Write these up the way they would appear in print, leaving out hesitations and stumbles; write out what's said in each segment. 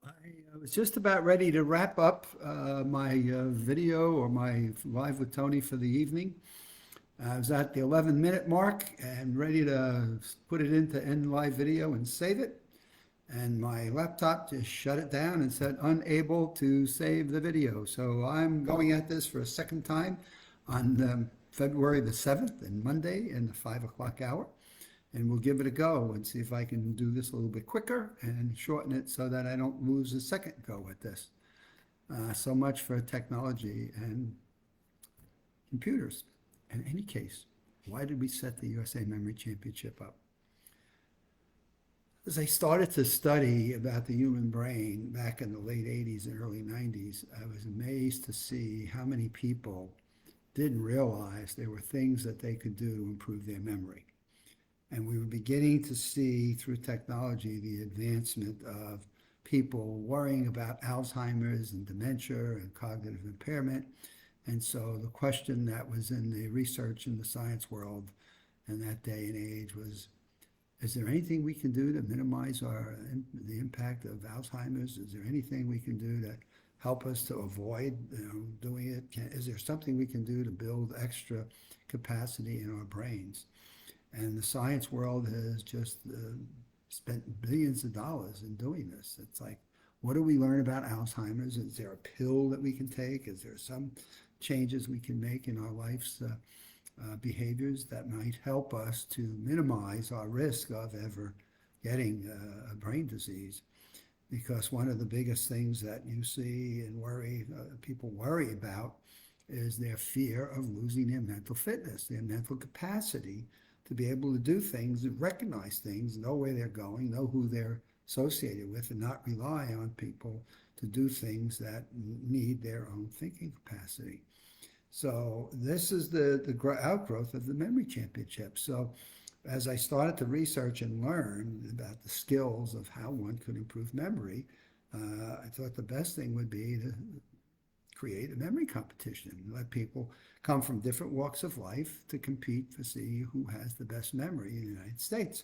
I was just about ready to wrap up my video or my live with Tony for the evening. I was at the 11-minute mark and ready to put it into end live video and save it. And my laptop just shut it down and said unable to save the video. So I'm going at this for a second time on February the 7th and Monday in the 5 o'clock hour. And we'll give it a go and see if I can do this a little bit quicker and shorten it so that I don't lose a second go at this. So much for technology and computers. In any case, why did we set the USA Memory Championship up? As I started to study about the human brain back in the late 80s and early 90s, I was amazed to see how many people didn't realize there were things that they could do to improve their memory. And we were beginning to see through technology the advancement of people worrying about Alzheimer's and dementia and cognitive impairment. And so the question that was in the research in the science world in that day and age was, is there anything we can do to minimize the impact of Alzheimer's? Is there anything we can do to help us to avoid doing it? Is there something we can do to build extra capacity in our brains? And the science world has just spent billions of dollars in doing this. It's like, what do we learn about Alzheimer's? Is there a pill that we can take? Is there some changes we can make in our life's behaviors that might help us to minimize our risk of ever getting a brain disease? Because one of the biggest things that you see and people worry about is their fear of losing their mental fitness, their mental capacity to be able to do things, recognize things, know where they're going, know who they're associated with, and not rely on people to do things that need their own thinking capacity. So this is the outgrowth of the Memory Championship. So as I started to research and learn about the skills of how one could improve memory, I thought the best thing would be to create a memory competition, let people come from different walks of life to compete to see who has the best memory in the United States.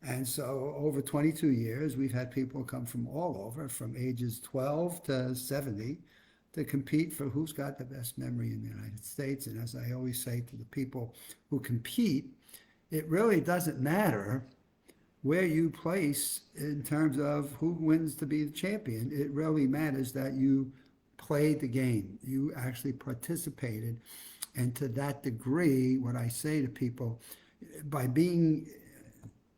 And so over 22 years, we've had people come from all over, from ages 12 to 70, to compete for who's got the best memory in the United States. And as I always say to the people who compete, it really doesn't matter where you place in terms of who wins to be the champion. It really matters that you played the game. You actually participated. And to that degree, what I say to people, by being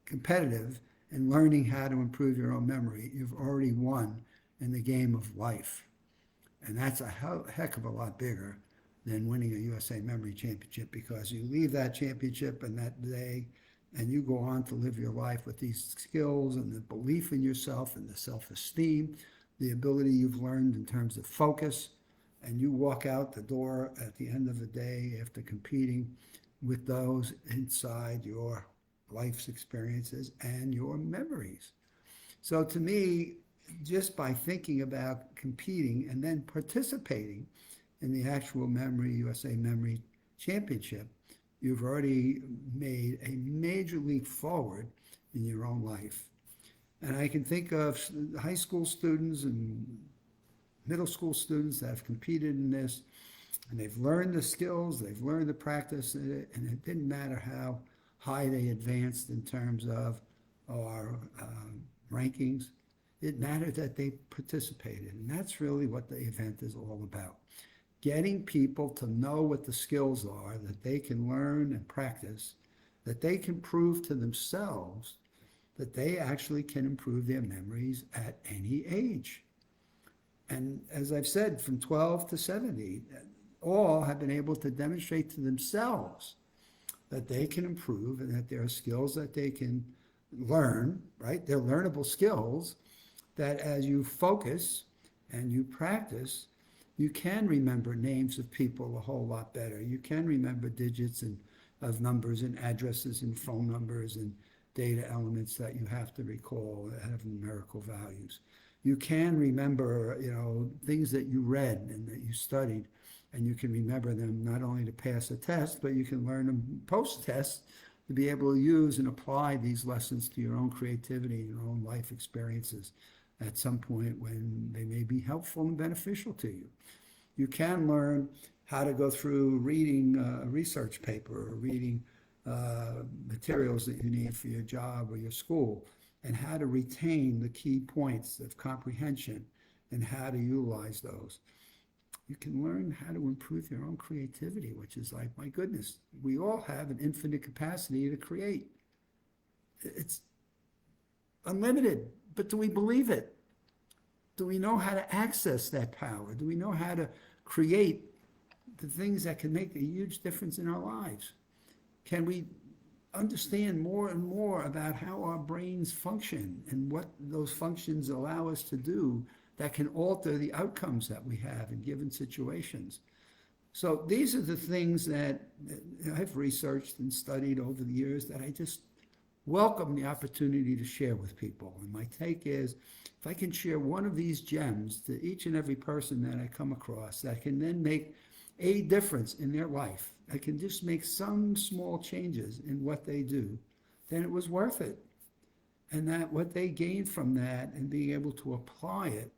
competitive and learning how to improve your own memory, you've already won in the game of life. And that's a heck of a lot bigger than winning a USA Memory Championship, because you leave that championship and that day and you go on to live your life with these skills and the belief in yourself and the self-esteem, the ability you've learned in terms of focus, and you walk out the door at the end of the day after competing with those inside your life's experiences and your memories. So to me, just by thinking about competing and then participating in the actual USA Memory Championship, you've already made a major leap forward in your own life. And I can think of high school students and middle school students that have competed in this, and they've learned the skills, they've learned the practice, and it didn't matter how high they advanced in terms of our rankings. It mattered that they participated, and that's really what the event is all about. Getting people to know what the skills are that they can learn and practice, that they can prove to themselves that they actually can improve their memories at any age. And as I've said, from 12 to 70, all have been able to demonstrate to themselves that they can improve and that there are skills that they can learn, right? They're learnable skills that as you focus and you practice, you can remember names of people a whole lot better. You can remember digits of numbers and addresses and phone numbers and data elements that you have to recall that have numerical values. You can remember, things that you read and that you studied, and you can remember them not only to pass a test, but you can learn them post-test to be able to use and apply these lessons to your own creativity and your own life experiences. at some point when they may be helpful and beneficial to you. You can learn how to go through reading a research paper or reading materials that you need for your job or your school, and how to retain the key points of comprehension and how to utilize those. You can learn how to improve your own creativity, which is like, my goodness, we all have an infinite capacity to create. It's unlimited, but do we believe it? Do we know how to access that power? Do we know how to create the things that can make a huge difference in our lives? Can we understand more and more about how our brains function and what those functions allow us to do that can alter the outcomes that we have in given situations? So these are the things that I've researched and studied over the years that I just welcome the opportunity to share with people. And my take is, if I can share one of these gems to each and every person that I come across that can then make a difference in their life, I can just make some small changes in what they do, then it was worth it. And that what they gain from that and being able to apply it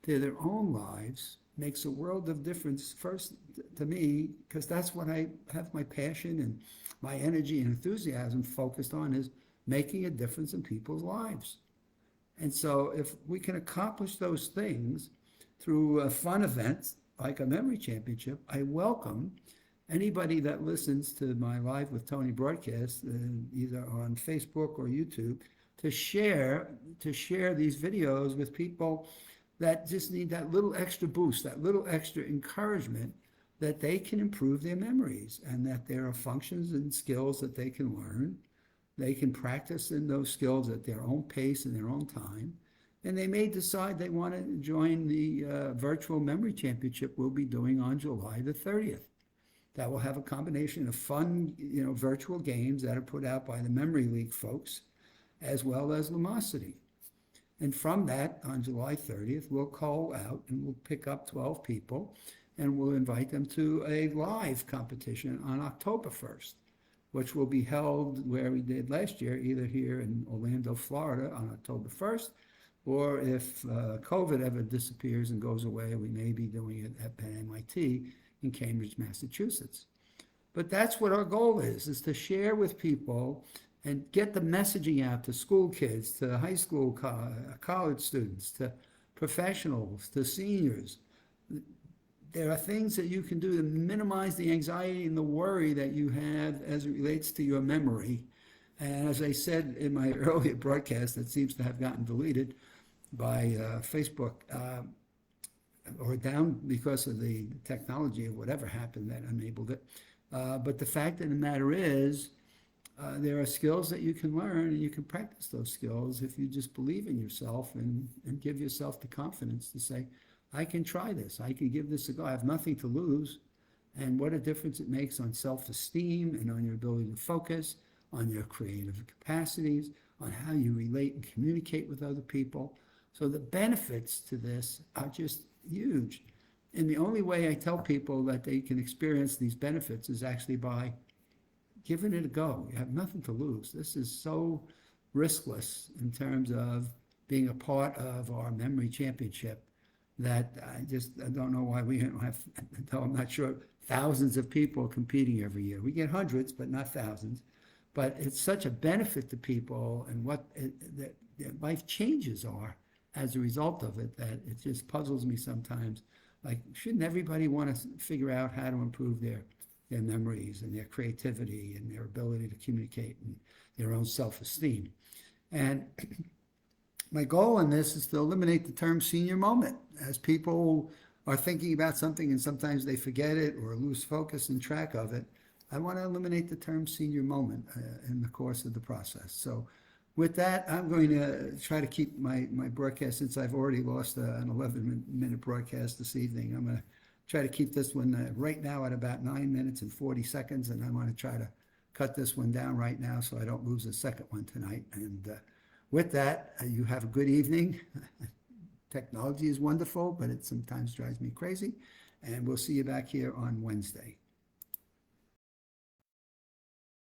to their own lives makes a world of difference, first to me, because that's what I have my passion and my energy and enthusiasm focused on, is making a difference in people's lives. And so if we can accomplish those things through a fun event like a memory championship, I welcome anybody that listens to my Live with Tony broadcast, either on Facebook or YouTube, to share these videos with people that just need that little extra boost, that little extra encouragement, that they can improve their memories and that there are functions and skills that they can learn. They can practice in those skills at their own pace and their own time. And they may decide they want to join the virtual memory championship we'll be doing on July the 30th. That will have a combination of fun, virtual games that are put out by the Memory League folks, as well as Lumosity. And from that, on July 30th, we'll call out and we'll pick up 12 people and we'll invite them to a live competition on October 1st, which will be held where we did last year, either here in Orlando, Florida on October 1st, or if COVID ever disappears and goes away, we may be doing it at Penn MIT in Cambridge, Massachusetts. But that's what our goal is to share with people and get the messaging out to school kids, to high school, college students, to professionals, to seniors. There are things that you can do to minimize the anxiety and the worry that you have as it relates to your memory. And as I said in my earlier broadcast that seems to have gotten deleted by Facebook, or down because of the technology or whatever happened that enabled it. But the fact of the matter is, there are skills that you can learn, and you can practice those skills if you just believe in yourself and give yourself the confidence to say, I can try this. I can give this a go. I have nothing to lose. And what a difference it makes on self-esteem and on your ability to focus, on your creative capacities, on how you relate and communicate with other people. So the benefits to this are just huge. And the only way I tell people that they can experience these benefits is actually by giving it a go. You have nothing to lose. This is so riskless in terms of being a part of our memory championship that I don't know why we don't have, until I'm not sure, thousands of people competing every year. We get hundreds, but not thousands. But it's such a benefit to people and what their life changes are as a result of it, that it just puzzles me sometimes. Like, shouldn't everybody want to figure out how to improve their memories and their creativity and their ability to communicate and their own self-esteem? And my goal in this is to eliminate the term senior moment. As people are thinking about something and sometimes they forget it or lose focus and track of it, I want to eliminate the term senior moment in the course of the process. So with that, I'm going to try to keep my broadcast, since I've already lost an 11-minute broadcast this evening. I'm going to try to keep this one right now at about 9 minutes and 40 seconds, and I want to try to cut this one down right now so I don't lose a second one tonight. And with that, you have a good evening. Technology is wonderful, but it sometimes drives me crazy. And we'll see you back here on Wednesday.